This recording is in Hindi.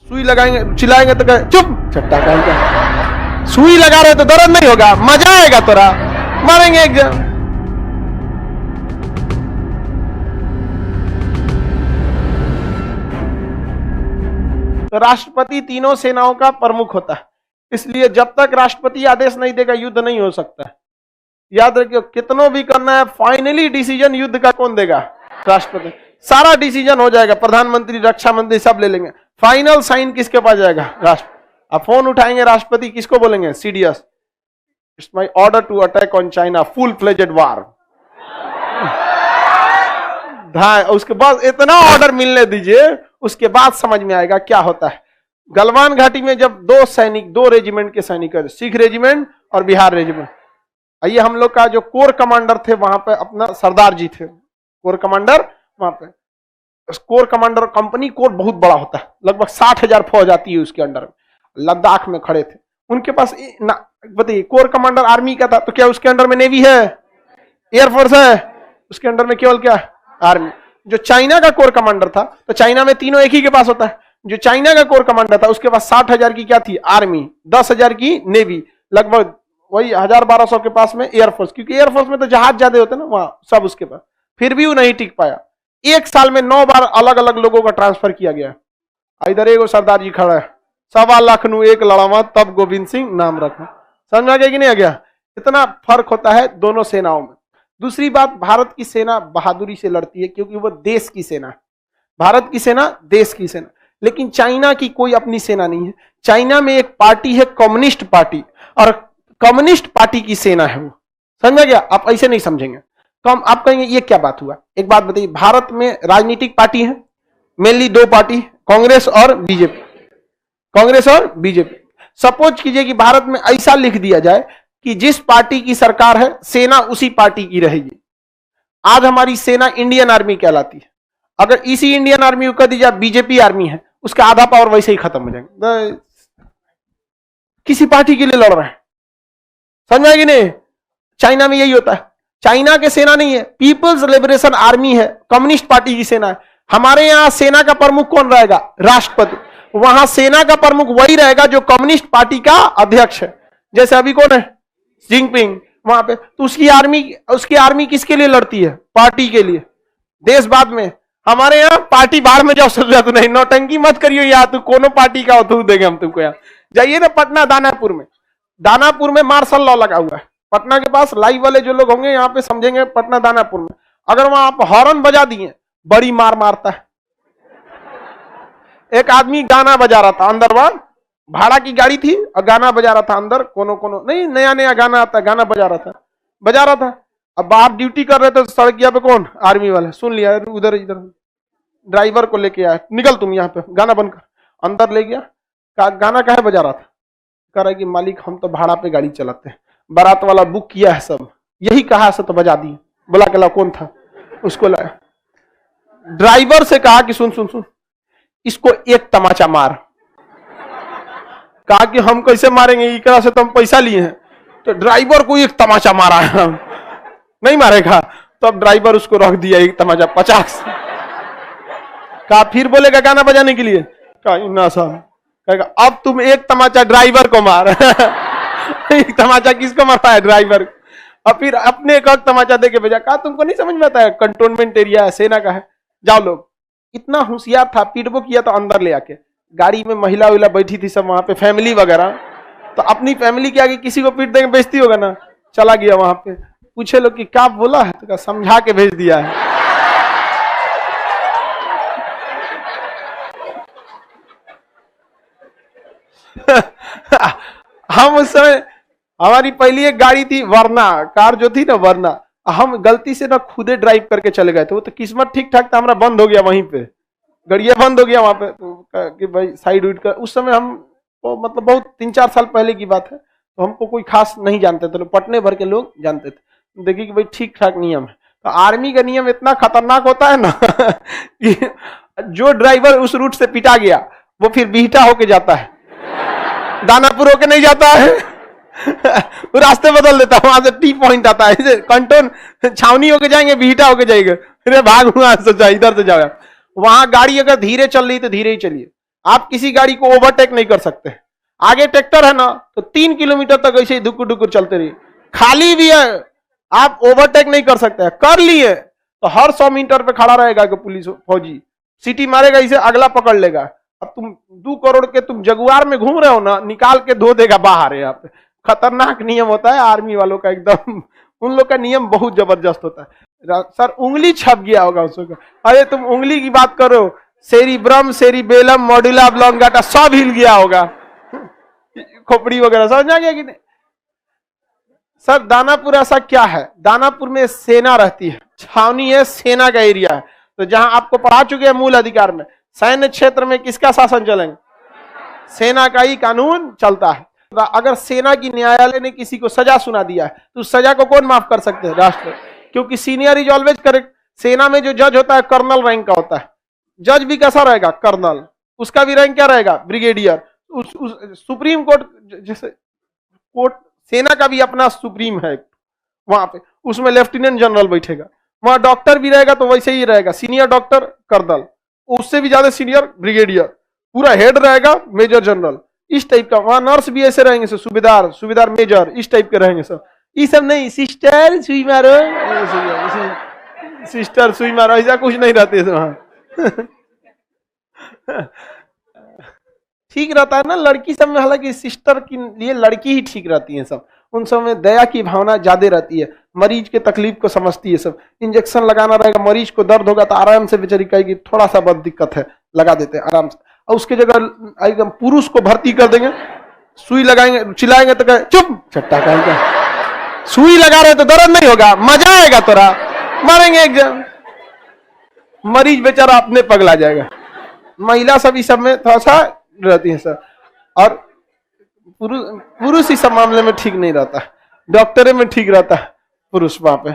सुई लगाएंगे, चिल्लाएंगे तो कहे चुप छट्टा कहेंगे। सुई लगा रहे तो दर्द नहीं होगा, मजा आएगा, तोरा मारेंगे एक जन। तो राष्ट्रपति तीनों सेनाओं का प्रमुख होता है, इसलिए जब तक राष्ट्रपति आदेश नहीं देगा युद्ध नहीं हो सकता। याद रखियो, कितनों भी करना है, फाइनली डिसीजन युद्ध का कौन देगा? राष्ट्रपति। सारा डिसीजन हो जाएगा, प्रधानमंत्री, रक्षा मंत्री सब ले लेंगे, फाइनल साइन किसके पास जाएगा? राष्ट्रपति। अब फोन उठाएंगे राष्ट्रपति, किसको बोलेंगे? CDS, it's my order to attack on China, full fledged war. उसके बाद इतना ऑर्डर मिलने दीजिए, उसके बाद समझ में आएगा क्या होता है। गलवान घाटी में जब दो रेजिमेंट के सैनिक, सिख रेजिमेंट और बिहार रेजिमेंट, आइए हम लोग का जो कोर कमांडर थे वहां पे अपना सरदार जी थे, कोर कमांडर। वहां पे कोर कमांडर, कंपनी कोर बहुत बड़ा होता है, लगभग 60,000 फौज आती है उसके अंडर में। लद्दाख में खड़े थे, उनके पास बताइए, कोर कमांडर आर्मी का था, तो क्या उसके अंडर में नेवी है, एयरफोर्स है? उसके अंडर में केवल क्या? आर्मी। जो चाइना का कोर कमांडर था, तो चाइना में तीनों एक ही के पास होता है। जो चाइना का कोर कमांडर था उसके पास 60,000 की क्या थी? आर्मी, 10,000 की नेवी, लगभग वही 1,000-1,200 के पास में एयरफोर्स, क्योंकि एयरफोर्स में तो जहाज ज्यादा होते ना वहां, सब उसके पास। फिर भी वो नहीं टिक पाया। एक साल में 9 बार अलग अलग लोगों का ट्रांसफर किया गया। इधर एक सरदार जी खड़ा है, 1.25 लाख एक लड़ावा तब गोविंद सिंह नाम रखा। समझ आ गया कि नहीं आ गया? इतना फर्क होता है दोनों सेनाओं में। दूसरी बात, भारत की सेना बहादुरी से लड़ती है क्योंकि वो देश की सेना है। भारत की सेना देश की सेना, लेकिन चाइना की कोई अपनी सेना नहीं है। चाइना में एक पार्टी है कम्युनिस्ट पार्टी, और कम्युनिस्ट पार्टी की सेना है वो। समझ गया? आप ऐसे नहीं समझेंगे। कम आप कहेंगे ये क्या बात हुआ? एक बात बताइए, भारत में राजनीतिक पार्टी है मेनली 2 पार्टी, कांग्रेस और बीजेपी। कांग्रेस और बीजेपी। सपोज कीजिए कि भारत में ऐसा लिख दिया जाए कि जिस पार्टी की सरकार है सेना उसी पार्टी की रहेगी। आज हमारी सेना इंडियन आर्मी कहलाती है, अगर इसी इंडियन आर्मी को कह दीजिए बीजेपी आर्मी है, उसका आधा पावर वैसे ही खत्म हो जाएगा। किसी पार्टी के लिए लड़ रहे हैं, समझ में कि नहीं? चाइना में यही होता है। चाइना के सेना नहीं है, पीपल्स लिबरेशन आर्मी है, कम्युनिस्ट पार्टी की सेना है। हमारे यहां सेना का प्रमुख कौन रहेगा? राष्ट्रपति। वहां सेना का प्रमुख वही रहेगा जो कम्युनिस्ट पार्टी का अध्यक्ष है। जैसे अभी कौन है? जिनपिंग वहां पे, तो उसकी आर्मी किसके लिए लड़ती है? पार्टी के लिए। देश बाद में। हमारे यहाँ पार्टी बाहर में जाओ, जरूरत नहीं, नौटंकी मत करियो। यहाँ तू कोनो पार्टी का हो तो देंगे हम तुमको। यहाँ जाइए ना पटना दानापुर में मार्शल लॉ लगा हुआ है। पटना के पास लाइव वाले जो लोग होंगे यहाँ पे समझेंगे, पटना दानापुर में अगर वहां आप हॉर्न बजा दिए, बड़ी मार मारता है। एक आदमी गाना बजा रहा था अंदर, वहां भाड़ा की गाड़ी थी और गाना बजा रहा था अंदर, कोनो नहीं, नया गाना आता, गाना बजा रहा था। अब बाहर ड्यूटी कर रहे थे सड़किया पे, कौन? आर्मी वाले। सुन लिया, उधर इधर ड्राइवर को लेके आया, निकल तुम यहाँ पे, गाना बंद कर। अंदर ले गया, गाना काहे बजा रहा था? कह रहा है कि मालिक हम तो भाड़ा पे गाड़ी चलाते हैं, बारात वाला बुक किया है, सब यही कहा से तो बजा दिए। बोला के ला कौन था? उसको लाया। ड्राइवर से कहा कि सुन इसको एक तमाचा मार। कहा कि हम कैसे मारेंगे, इकरा से तो हम पैसा लिए हैं। तो ड्राइवर को एक तमाचा मारा है, नहीं मारेगा तो अब ड्राइवर उसको रख दिया एक तमाचा 50। कहा फिर बोलेगा गाना बजाने के लिए? कहा ना साहब, कहेगा अब तुम एक तमाचा ड्राइवर को मार। एक तमाचा किसको मार पाया? ड्राइवर। और फिर अपने एक तमाचा देके भेजा। कहा तुमको नहीं समझ में आता है, कंटोनमेंट एरिया है, सेना का है, जाओ लोग। इतना होशियार था, पीटबो किया तो अंदर ले आके। गाड़ी में महिला उहिला बैठी थी सब वहां पे, फैमिली वगैरह, तो अपनी फैमिली के आगे किसी को पीट देंगे, बेइज्जती होगा ना। चला गया वहां पे, पूछे लोग कि क्या बोला है, तो समझा के भेज दिया है। हम उस समय, हमारी पहली एक गाड़ी थी वर्ना, कार जो थी ना वर्ना, हम गलती से ना खुदे ड्राइव करके चले गए थे। वो तो किस्मत ठीक ठाक था, हमारा बंद हो गया वहीं पे, गड़िया बंद हो गया वहां पे। तो कि भाई साइड उइड कर। उस समय हम तो मतलब बहुत 3-4 साल पहले की बात है, तो हमको कोई खास नहीं जानते थे, पटने भर के लोग जानते थे। देखिए कि भाई ठीक ठाक नियम है। तो आर्मी का नियम इतना खतरनाक होता है ना कि जो ड्राइवर उस रूट से पिटा गया वो फिर बिहटा होके जाता है, दानापुर होके नहीं जाता है। वो रास्ते बदल देता है, वहां से टी पॉइंट आता है, कंटोन छावनी होके जाएंगे, बिहटा होके जाएंगे, फिर भाग वहां से इधर से जाओ। वहां गाड़ी अगर धीरे चल रही तो धीरे ही चलिए, आप किसी गाड़ी को ओवरटेक नहीं कर सकते। आगे ट्रैक्टर है ना तो 3 किलोमीटर तक ऐसे ही दुकुर दुकुर चलते रहिए, खाली भी है, आप ओवरटेक नहीं कर सकते। कर लिए तो हर 100 मीटर पे खड़ा रहेगा कि पुलिस फौजी सीटी मारेगा, इसे अगला पकड़ लेगा। अब तुम 2 करोड़ के तुम जगुआर में घूम रहे हो ना, निकाल के धो देगा बाहर। यहाँ पे खतरनाक नियम होता है आर्मी वालों का, एकदम उन लोग का नियम बहुत जबरदस्त होता है। सर उंगली छप गया होगा उसका, अरे तुम उंगली की बात करो, सेरिब्रम, सेरिबेलम, मॉड्यूला ऑब्लोंगाटा सब हिल गया होगा, खोपड़ी वगैरह समझ आ गया कि नहीं। सर दानापुर ऐसा क्या है, दानापुर में सेना रहती है, छावनी है, सेना का एरिया है। तो जहां आपको पढ़ा चुके हैं मूल अधिकार में, सैन्य क्षेत्र में किसका शासन चलेंगे, सेना का ही कानून चलता है। अगर सेना की न्यायालय ने किसी को सजा सुना दिया है तो उस सजा को कौन माफ कर सकते हैं, राष्ट्र, क्योंकि सीनियर इज ऑलवेज करेक्ट। सेना में जो जज होता है कर्नल रैंक का होता है, जज भी कैसा रहेगा, कर्नल, उसका भी रैंक क्या रहेगा, ब्रिगेडियर। सुप्रीम कोर्ट जैसे कोर्ट, सेना का भी अपना सुप्रीम है वहां पे, उसमें लेफ्टिनेंट जनरल बैठेगा, वहां डॉक्टर भी रहेगा तो वैसे ही रहेगा, सीनियर डॉक्टर कर्नल, उससे भी ज्यादा सीनियर ब्रिगेडियर, पूरा हेड रहेगा मेजर जनरल, इस टाइप का। वहां नर्स भी ऐसे रहेंगे, सूबेदार, सूबेदार मेजर, इस टाइप के रहेंगे सब। ये सब नहीं, सिस्टर सुई मारो, सिस्टर सुई मारो, ऐसा कुछ नहीं रहते वहां। ठीक रहता है ना लड़की सब में, हालांकि सिस्टर के लिए लड़की ही ठीक रहती है सब, उन सब में दया की भावना ज्यादा रहती है, मरीज के तकलीफ को समझती है सब। इंजेक्शन लगाना रहेगा, मरीज को दर्द होगा तो आराम से बेचारी कहेगी थोड़ा सा बहुत दिक्कत है, लगा देते हैं आराम से। और उसके जगह एकदम पुरुष को भर्ती कर देंगे, सुई लगाएंगे, चिल्लाएंगे तो कहे चुप छट्टा कहेंगे, सुई लगा रहे तो दर्द नहीं होगा, मजा आएगा तोरा, मारेंगे एक जन, मरीज बेचारा अपने पगला जाएगा। महिला सभी सब में थोड़ा सा रहती है सर, और पुरुष इस सब मामले में ठीक नहीं रहता, डॉक्टरे में ठीक रहता है पुरुष वहां पे।